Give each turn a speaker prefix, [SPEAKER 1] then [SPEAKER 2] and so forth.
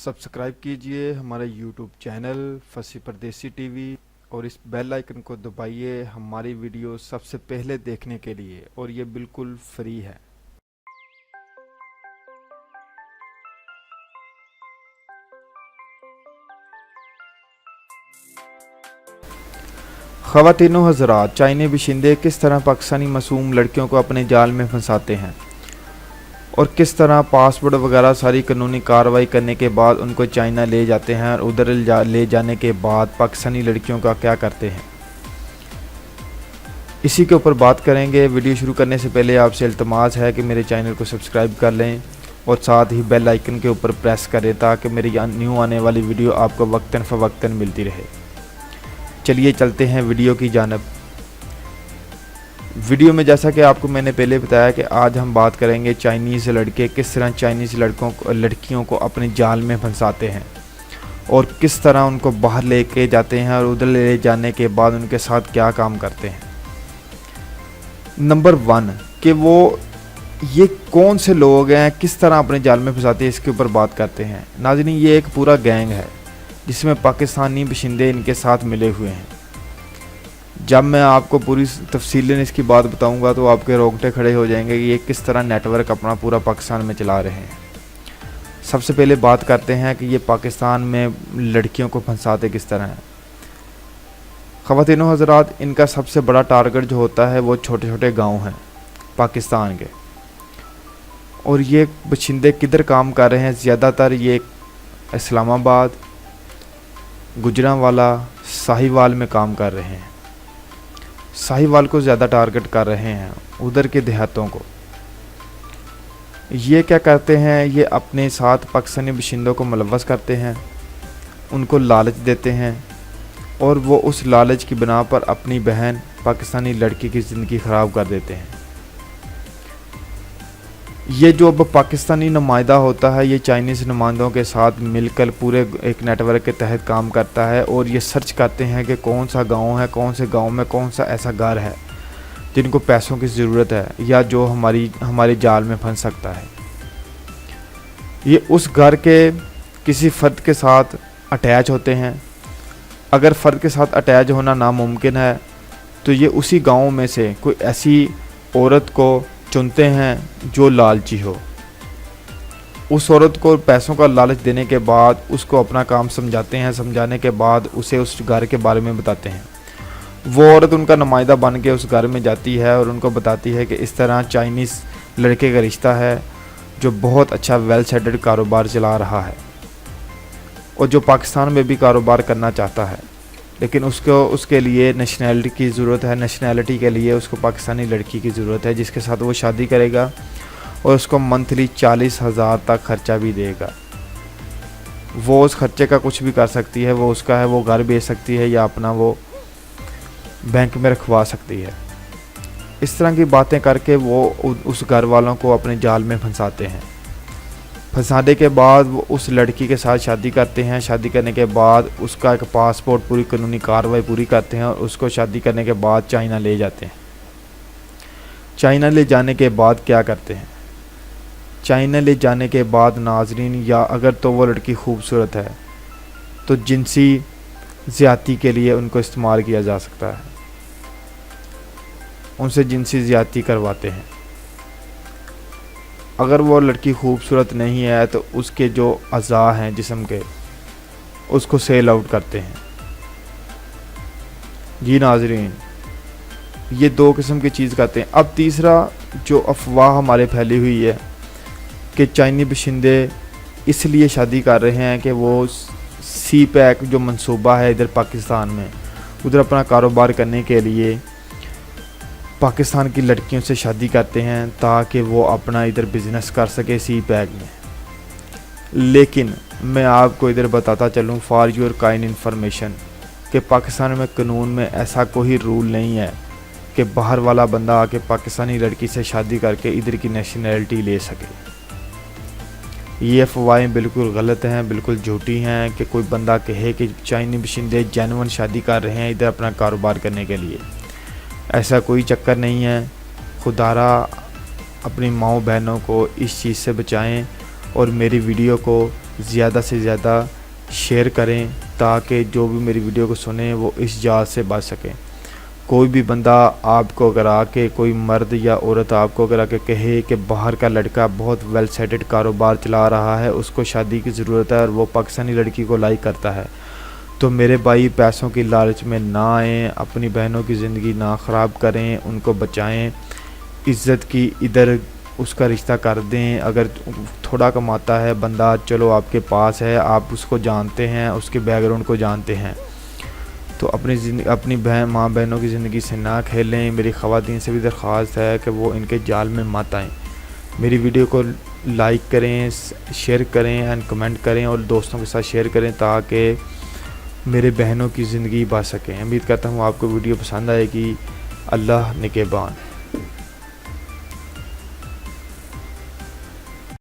[SPEAKER 1] Subscribe कीजिए हमारे YouTube channel फसी परदेसी टीवी और इस बेल आइकन को दबाइए हमारी वीडियो सबसे पहले देखने के लिए, और ये बिल्कुल फ्री है। ख़वातीनो हज़रात, चाइनी बाशिंदे किस तरह पाकिस्तानी मासूम लड़कियों को अपने जाल में फंसाते हैं और किस तरह पासपोर्ट वगैरह सारी कानूनी कार्रवाई करने के बाद उनको चाइना ले जाते हैं और उधर ले जाने के बाद पाकिस्तानी लड़कियों का क्या करते हैं, इसी के ऊपर बात करेंगे। वीडियो शुरू करने से पहले आपसे इल्तमास है कि मेरे चैनल को सब्सक्राइब कर लें और साथ ही बेल आइकन के ऊपर प्रेस करें ताकि मेरी न्यू आने वाली वीडियो आपको वक्तन फ़वक्तन मिलती रहे। चलिए चलते हैं वीडियो की जानिब। वीडियो में जैसा कि आपको मैंने पहले बताया कि आज हम बात करेंगे चाइनीज़ लड़के किस तरह चाइनीज़ लड़कियों को अपने जाल में फंसाते हैं और किस तरह उनको बाहर लेके जाते हैं और उधर ले जाने के बाद उनके साथ क्या काम करते हैं। नंबर 1 कि वो ये कौन से लोग हैं, किस तरह अपने जाल में फंसाते हैं, इसके ऊपर बात करते हैं। नाज़रीन, ये एक पूरा गैंग है जिसमें पाकिस्तानी बाशिंदे इनके साथ मिले हुए हैं। जब मैं आपको पूरी तफसीलन इसकी बात बताऊंगा तो आपके रोंगटे खड़े हो जाएंगे कि ये किस तरह नेटवर्क अपना पूरा पाकिस्तान में चला रहे हैं। सबसे पहले बात करते हैं कि ये पाकिस्तान में लड़कियों को फंसाते किस तरह हैं। ख़वातीनो हज़रात, इनका सबसे बड़ा टारगेट जो होता है वो छोटे छोटे गाँव हैं पाकिस्तान के, और ये बाशिंदे किधर काम कर रहे हैं, ज़्यादातर ये इस्लामाबाद, गुजरांवाला, साहिवाल में काम कर रहे हैं। साहिवाल को ज़्यादा टारगेट कर रहे हैं, उधर के देहातों को। ये क्या करते हैं, ये अपने साथ पाकिस्तानी बाशिंदों को मुलव्वस करते हैं, उनको लालच देते हैं और वो उस लालच की बिना पर अपनी बहन पाकिस्तानी लड़की की ज़िंदगी ख़राब कर देते हैं। ये जो अब पाकिस्तानी नुमाइंदा होता है ये चाइनीज़ नुमाइंदों के साथ मिलकर पूरे एक नेटवर्क के तहत काम करता है और ये सर्च करते हैं कि कौन सा गांव है, कौन से गांव में कौन सा ऐसा घर है जिनको पैसों की ज़रूरत है या जो हमारे जाल में फंस सकता है। ये उस घर के किसी फ़र्द के साथ अटैच होते हैं। अगर फ़र्द के साथ अटैच होना नामुमकिन है तो ये उसी गाँव में से कोई ऐसी औरत को चुनते हैं जो लालची हो। उस औरत को पैसों का लालच देने के बाद उसको अपना काम समझाते हैं, समझाने के बाद उसे उस घर के बारे में बताते हैं। वो औरत उनका नुमाइंदा बन के उस घर में जाती है और उनको बताती है कि इस तरह चाइनीज़ लड़के का रिश्ता है जो बहुत अच्छा वेल सेटल्ड कारोबार चला रहा है और जो पाकिस्तान में भी कारोबार करना चाहता है, लेकिन उसके लिए नेशनैलिटी की ज़रूरत है। नेशनैलिटी के लिए उसको पाकिस्तानी लड़की की ज़रूरत है जिसके साथ वो शादी करेगा और उसको मंथली 40,000 तक ख़र्चा भी देगा। वो उस खर्चे का कुछ भी कर सकती है, वो उसका है, वो घर बेच सकती है या अपना वो बैंक में रखवा सकती है। इस तरह की बातें करके वो उस घर वालों को अपने जाल में फंसाते हैं। फंसाने के बाद वो उस लड़की के साथ शादी करते हैं। शादी करने के बाद उसका एक पासपोर्ट, पूरी कानूनी कार्रवाई पूरी करते हैं और उसको शादी करने के बाद चाइना ले जाते हैं। चाइना ले जाने के बाद क्या करते हैं, चाइना ले जाने के बाद नाजरीन, या अगर तो वो लड़की खूबसूरत है तो जिनसी ज़्यादती के लिए उनको इस्तेमाल किया जा सकता है, उनसे जिनसी ज़्यादती करवाते हैं। अगर वो लड़की खूबसूरत नहीं है तो उसके जो अज़ा हैं जिस्म के, उसको सेल आउट करते हैं। जी नाजरीन, ये 2 किस्म की चीज़ करते हैं। अब तीसरा जो अफवाह हमारे फैली हुई है कि चाइनी बाशिंदे इसलिए शादी कर रहे हैं कि वो सी पैक जो मंसूबा है इधर पाकिस्तान में, उधर अपना कारोबार करने के लिए पाकिस्तान की लड़कियों से शादी करते हैं ताकि वो अपना इधर बिज़नेस कर सके सी पैक में। लेकिन मैं आपको इधर बताता चलूँ फॉर योर काइंड इन्फॉर्मेशन कि पाकिस्तान में कानून में ऐसा कोई रूल नहीं है कि बाहर वाला बंदा आके पाकिस्तानी लड़की से शादी करके इधर की नेशनैलिटी ले सके। ये अफवाहें बिल्कुल गलत हैं, बिल्कुल झूठी हैं कि कोई बंदा कहे कि चाइनी बाशिंदे जेन्युइन शादी कर रहे हैं इधर अपना कारोबार करने के लिए। ऐसा कोई चक्कर नहीं है। खुदारा अपनी माँओं बहनों को इस चीज़ से बचाएं और मेरी वीडियो को زیادہ سے زیادہ شیئر کریں تاکہ جو بھی میری ویڈیو کو سنیں وہ اس جال سے بچ سکیں۔ کوئی بھی بندہ آپ کو اگر آ کے، کوئی مرد یا عورت آپ کو اگر آ کے کہے کہ باہر کا لڑکا بہت ویل سیٹڈ کاروبار چلا رہا ہے، اس کو شادی کی ضرورت ہے اور وہ پاکستانی لڑکی کو لائک کرتا ہے، تو میرے بھائی پیسوں کی لالچ میں نہ آئیں، اپنی بہنوں کی زندگی نہ خراب کریں، ان کو بچائیں، عزت کی ادھر اس کا رشتہ کر دیں۔ اگر تھوڑا کماتا ہے بندہ، چلو آپ کے پاس ہے، آپ اس کو جانتے ہیں، اس کے بیک گراؤنڈ کو جانتے ہیں، تو اپنی ماں بہنوں کی زندگی سے نہ کھیلیں۔ میری خواتین سے بھی درخواست ہے کہ وہ ان کے جال میں مت آئیں۔ میری ویڈیو کو لائک کریں، شیئر کریں اینڈ کمنٹ کریں اور دوستوں کے ساتھ شیئر کریں تاکہ میرے بہنوں کی زندگی بچ سکیں۔ امید کرتا ہوں آپ کو ویڈیو پسند آئے گی۔ اللہ نگہبان۔